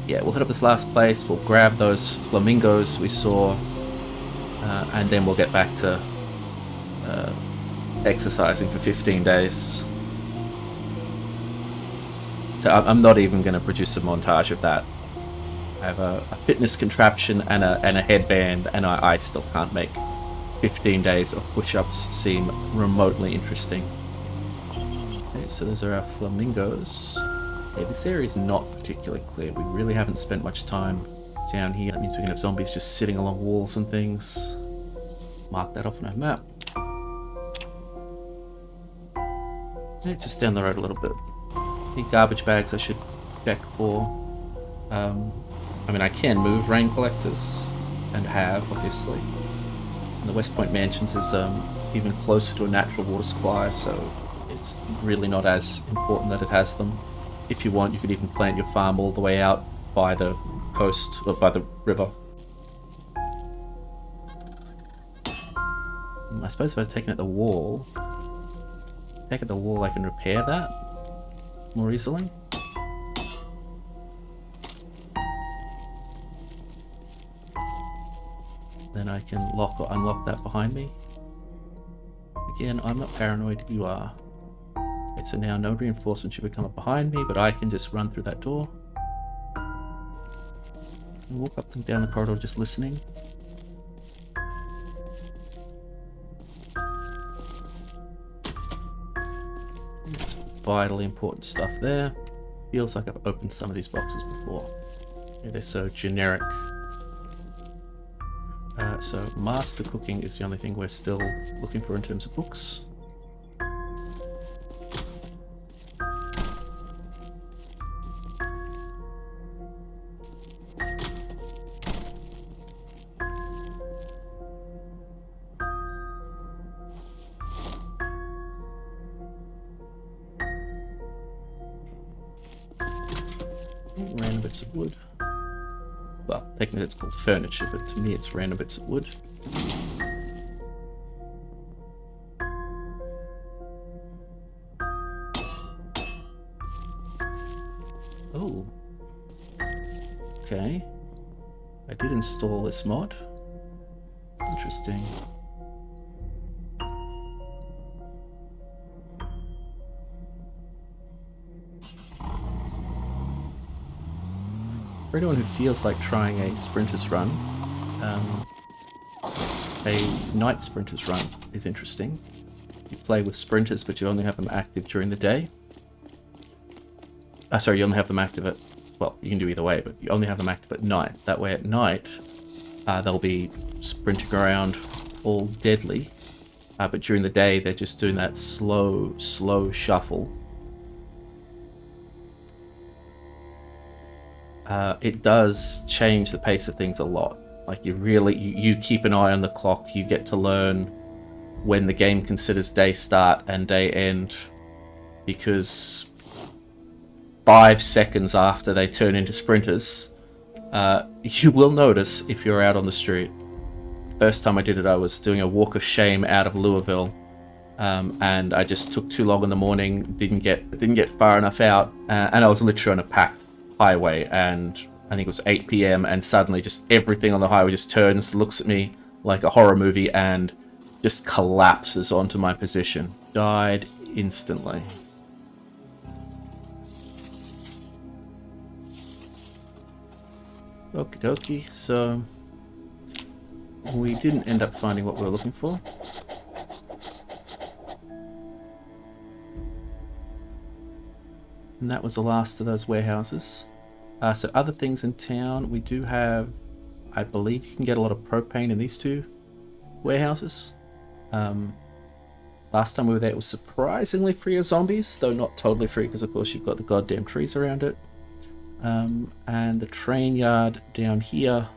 yeah, we'll hit up this last place. We'll grab those flamingos we saw, and then we'll get back to exercising for 15 days. So I'm not even going to produce a montage of that. I have a fitness contraption and a headband, and I still can't make 15 days of push-ups seem remotely interesting. Okay, so those are our flamingos. Okay, this area is not particularly clear. We really haven't spent much time down here. That means we can have zombies just sitting along walls and things. Mark that off on our map. Yeah, just down the road a little bit. Any garbage bags I should check for. I mean, I can move rain collectors, and have, obviously. And the West Point Mansions is even closer to a natural water supply, so it's really not as important that it has them. If you want, you could even plant your farm all the way out by the coast, or by the river. I suppose if I'd taken out the wall, I can repair that more easily. Then I can lock or unlock that behind me. Again, I'm not paranoid, you are. Okay, so now no reinforcement should become up behind me, but I can just run through that door. And walk up and down the corridor just listening. That's vitally important stuff there. Feels like I've opened some of these boxes before. Yeah, they're so generic. So master cooking is the only thing we're still looking for in terms of books. Random bits of wood. Well, technically it's called furniture, but to me it's random bits of wood. Oh. Okay. I did install this mod. Interesting. For anyone who feels like trying a sprinter's run, a night sprinter's run is interesting. You play with sprinters, but you only have them active during the day. Sorry, you only have them active at... Well, you can do either way, but you only have them active at night. That way at night, they'll be sprinting around all deadly. But during the day, they're just doing that slow shuffle. It does change the pace of things a lot. Like you keep an eye on the clock. You get to learn when the game considers day start and day end, because 5 seconds after they turn into sprinters, you will notice if you're out on the street. First time I did it, I was doing a walk of shame out of Louisville, and I just took too long in the morning. Didn't get far enough out, and I was literally on a packed highway, and I think it was 8 p.m. and suddenly just everything on the highway just turns, looks at me like a horror movie, and just collapses onto my position. Died instantly. Okie dokie, so we didn't end up finding what we were looking for. And that was the last of those warehouses. So other things in town, we do have, I believe you can get a lot of propane in these 2 warehouses. Last time we were there, it was surprisingly free of zombies, though not totally free, because of course you've got the goddamn trees around it. And the train yard down here,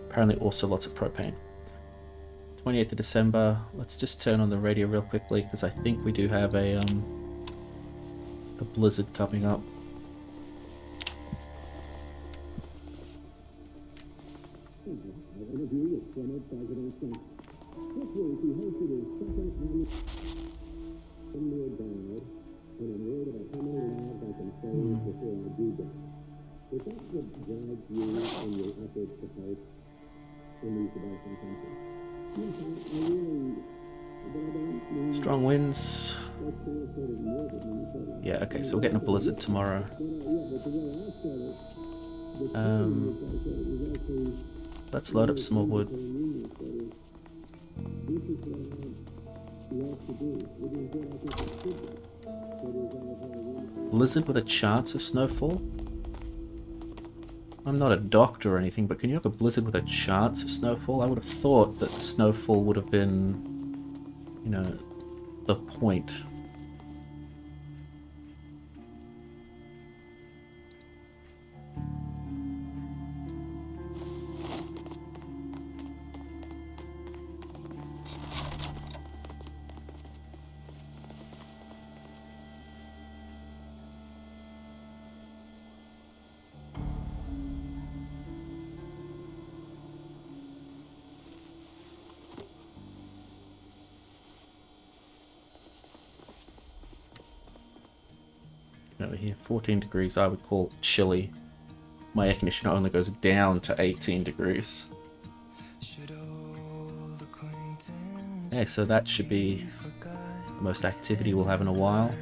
apparently also lots of propane. 28th of December, let's just turn on the radio real quickly, because I think we do have a blizzard coming up. Strong winds. Yeah, okay, so we're getting a blizzard tomorrow. Let's load up some more wood. Blizzard with a chance of snowfall? I'm not a doctor or anything, but can you have a blizzard with a chance of snowfall? I would have thought that the snowfall would have been, you know, the point. Over here, 14 degrees I would call chilly. My air conditioner only goes down to 18 degrees. Yeah, so that should be the most activity we'll have in a while.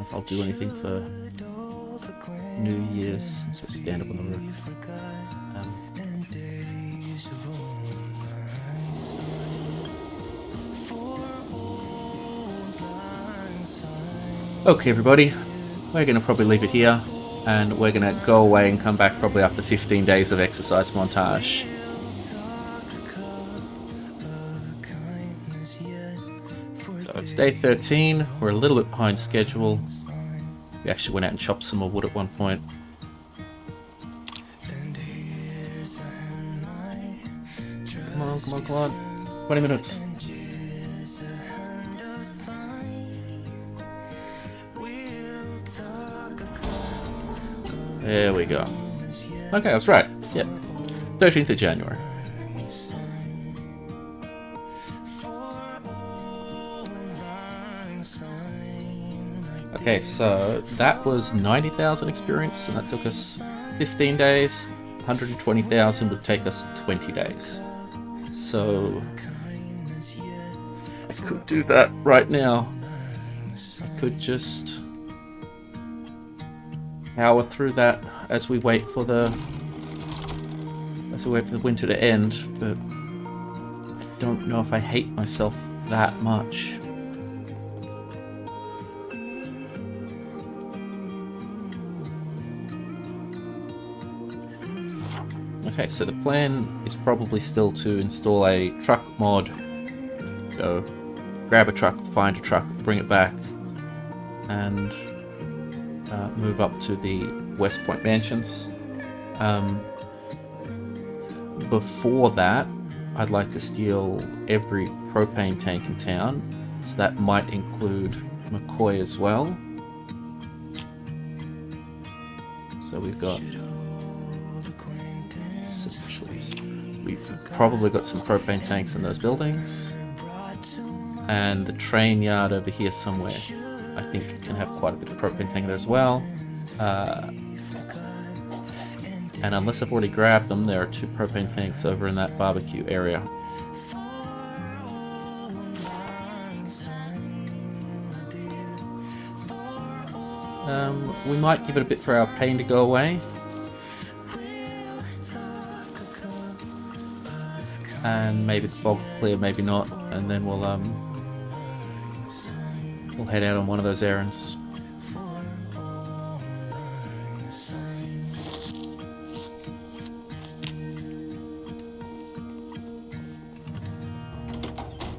If I'll do anything for New Year's, since we stand up on the roof. Okay, everybody, we're going to probably leave it here, and we're going to go away and come back probably after 15 days of exercise montage. So it's day 13, we're a little bit behind schedule. We actually went out and chopped some more wood at one point. Come on, come on, come on. 20 minutes. There we go. Okay, I was right. Yep. 13th of January. Okay, so that was 90,000 experience, and that took us 15 days. 120,000 would take us 20 days. So I could do that right now. I could just power through that as we wait for the winter to end, but I don't know if I hate myself that much. Okay, so the plan is probably still to install a truck mod. Go grab a truck, find a truck, bring it back, and move up to the West Point Mansions. Before that, I'd like to steal every propane tank in town, so that might include McCoy as well. So we've probably got some propane tanks in those buildings, and the train yard over here somewhere I think can have quite a bit of propane tank there as well. And unless I've already grabbed them, there are 2 propane tanks over in that barbecue area. We might give it a bit for our pain to go away. And maybe the fog will clear, maybe not, and then we'll head out on one of those errands.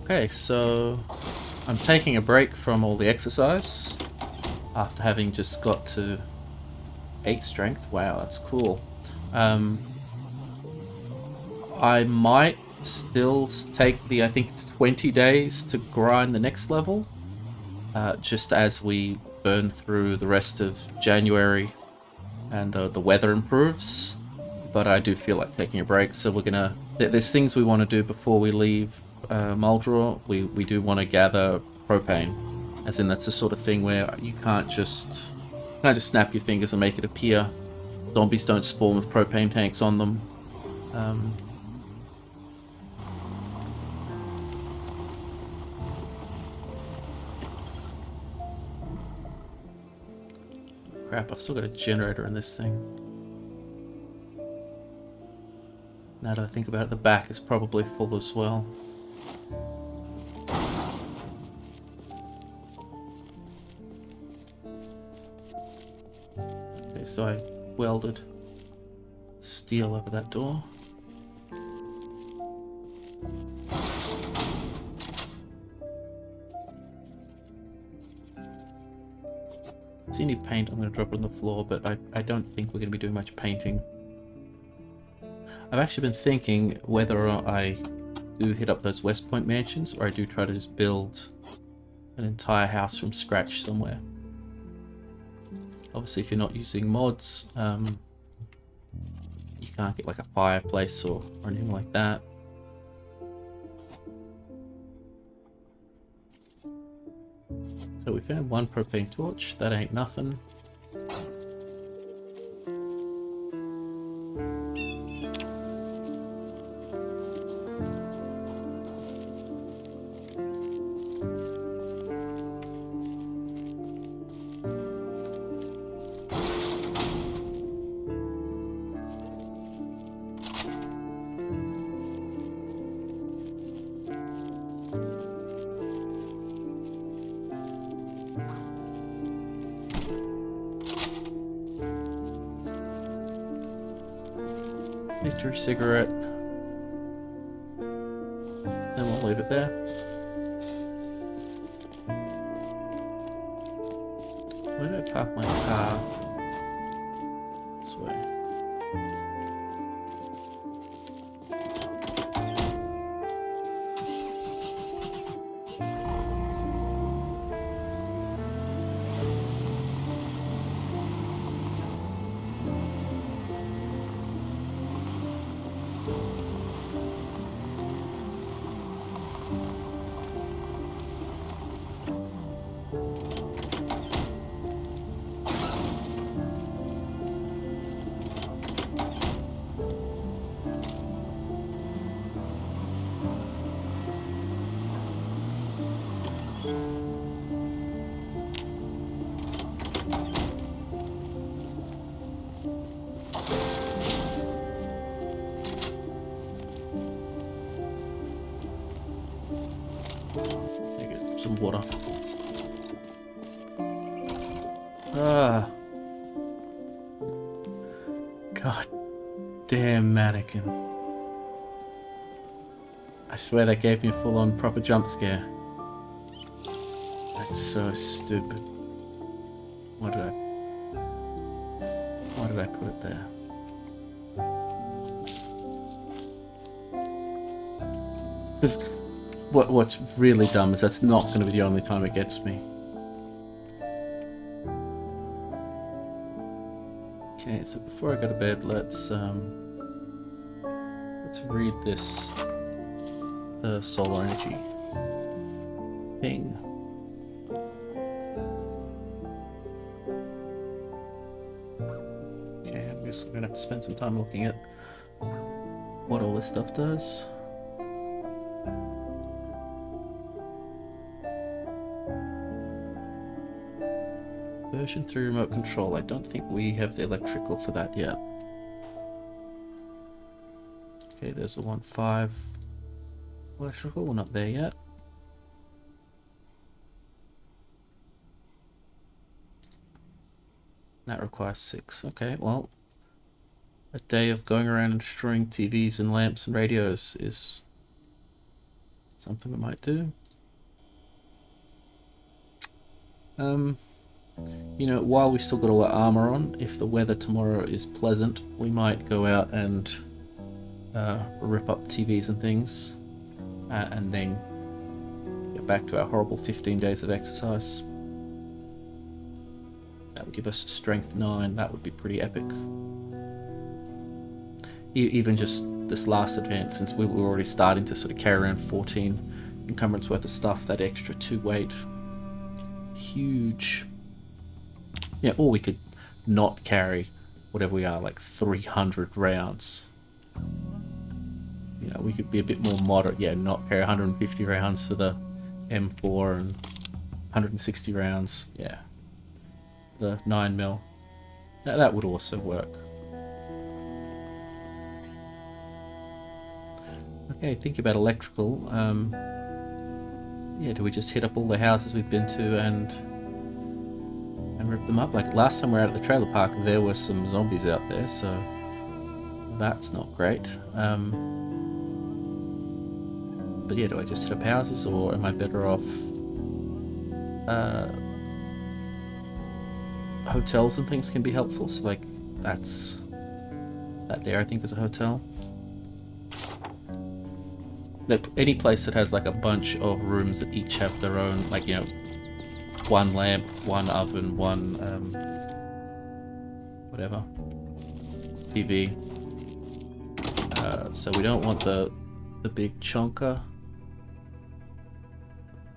Okay, so I'm taking a break from all the exercise after having just got to 8 strength. Wow, that's cool. I might still take I think it's 20 days to grind the next level, just as we burn through the rest of January and the weather improves. But I do feel like taking a break, so we're gonna... There's things we want to do before we leave Muldraw. We do want to gather propane, as in that's the sort of thing where you can't just Kind of just snap your fingers and make it appear. Zombies don't spawn with propane tanks on them. Crap, I've still got a generator in this thing. Now that I think about it, the back is probably full as well. Okay, so I welded steel over that door. See any paint, I'm going to drop it on the floor, but I don't think we're going to be doing much painting. I've actually been thinking whether I do hit up those West Point mansions or I do try to just build an entire house from scratch somewhere. Obviously, if you're not using mods, you can't get like a fireplace or anything like that. So we found one propane torch, that ain't nothing. Victory cigarette. Then we'll leave it there. Where did I park my car? This way. Some water. God damn mannequin. I swear that gave me a full-on proper jump scare. That's so stupid. Why did I put it there? Because what's really dumb is that's not going to be the only time it gets me. Okay, so before I go to bed, let's read this solar energy thing. Okay, I'm just gonna have to spend some time looking at what all this stuff does. Version 3 remote control. I don't think we have the electrical for that yet. Okay, there's the 1.5 electrical. We're not there yet. That requires 6. Okay, well, a day of going around and destroying TVs and lamps and radios is something we might do. You know, while we've still got all our armor on, if the weather tomorrow is pleasant, we might go out and rip up TVs and things, and then get back to our horrible 15 days of exercise. That would give us strength 9. That would be pretty epic. Even just this last advance, since we were already starting to sort of carry around 14 encumbrance worth of stuff, that extra 2 weight, huge. Yeah, or we could not carry whatever we are, like 300 rounds. You know, we could be a bit more moderate. Yeah, not carry 150 rounds for the M4 and 160 rounds. Yeah, the 9mm. That would also work. Okay, think about electrical. Yeah, do we just hit up all the houses we've been to and rip them up? Like last time we were out at the trailer park, there were some zombies out there, so that's not great. But yeah, do I just hit up houses, or am I better off hotels and things can be helpful? So like that there I think is a hotel. Like any place that has like a bunch of rooms that each have their own, like, you know, one lamp, one oven, one whatever, TV. So we don't want the big chonker.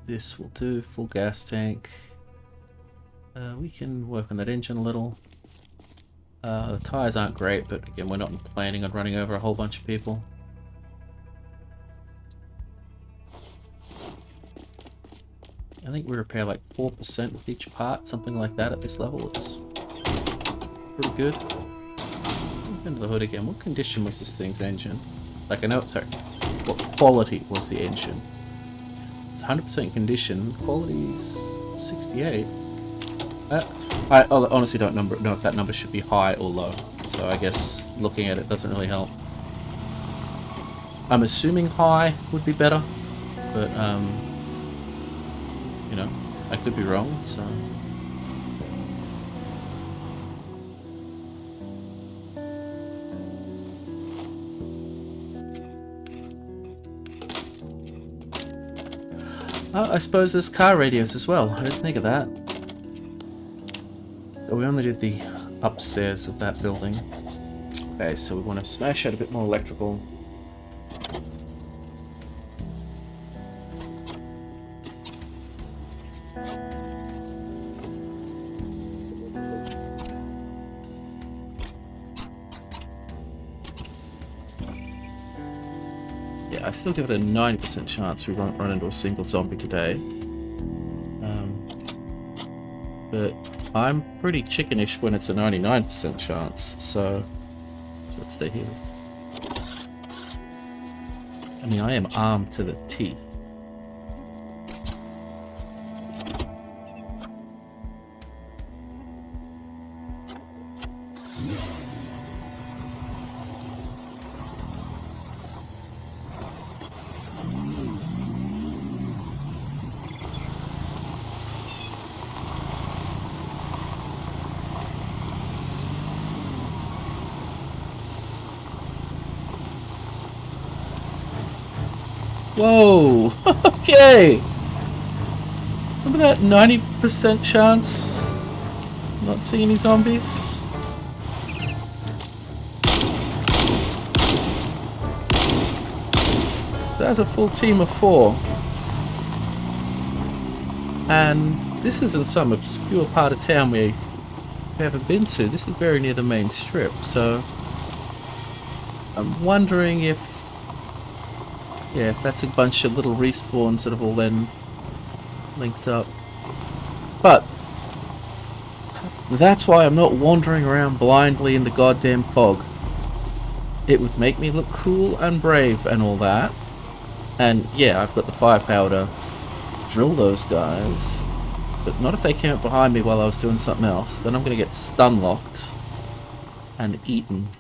This will do. Full gas tank. We can work on that engine a little. The tires aren't great, but again, we're not planning on running over a whole bunch of people. I think we repair like 4% with each part, something like that at this level. It's pretty good. Into the hood again. What condition was this thing's engine? Like, I know, sorry, what quality was the engine? It's 100% condition. Quality's 68. I honestly don't know if that number should be high or low. So I guess looking at it doesn't really help. I'm assuming high would be better, but you know, I could be wrong, so. Oh, I suppose there's car radios as well. I didn't think of that. So we only did the upstairs of that building. Okay, so we want to smash out a bit more electrical. Yeah, I still give it a 90% chance we won't run into a single zombie today. But I'm pretty chickenish when it's a 99% chance, so let's stay here. I mean, I am armed to the teeth. Whoa! Okay! Remember that 90% chance? Not seeing any zombies? So that's a full team of 4. And this isn't some obscure part of town we haven't been to. This is very near the main strip, so I'm wondering if that's a bunch of little respawns that have all then linked up. But that's why I'm not wandering around blindly in the goddamn fog. It would make me look cool and brave and all that. And yeah, I've got the firepower to drill those guys. But not if they came up behind me while I was doing something else. Then I'm going to get stun locked and eaten.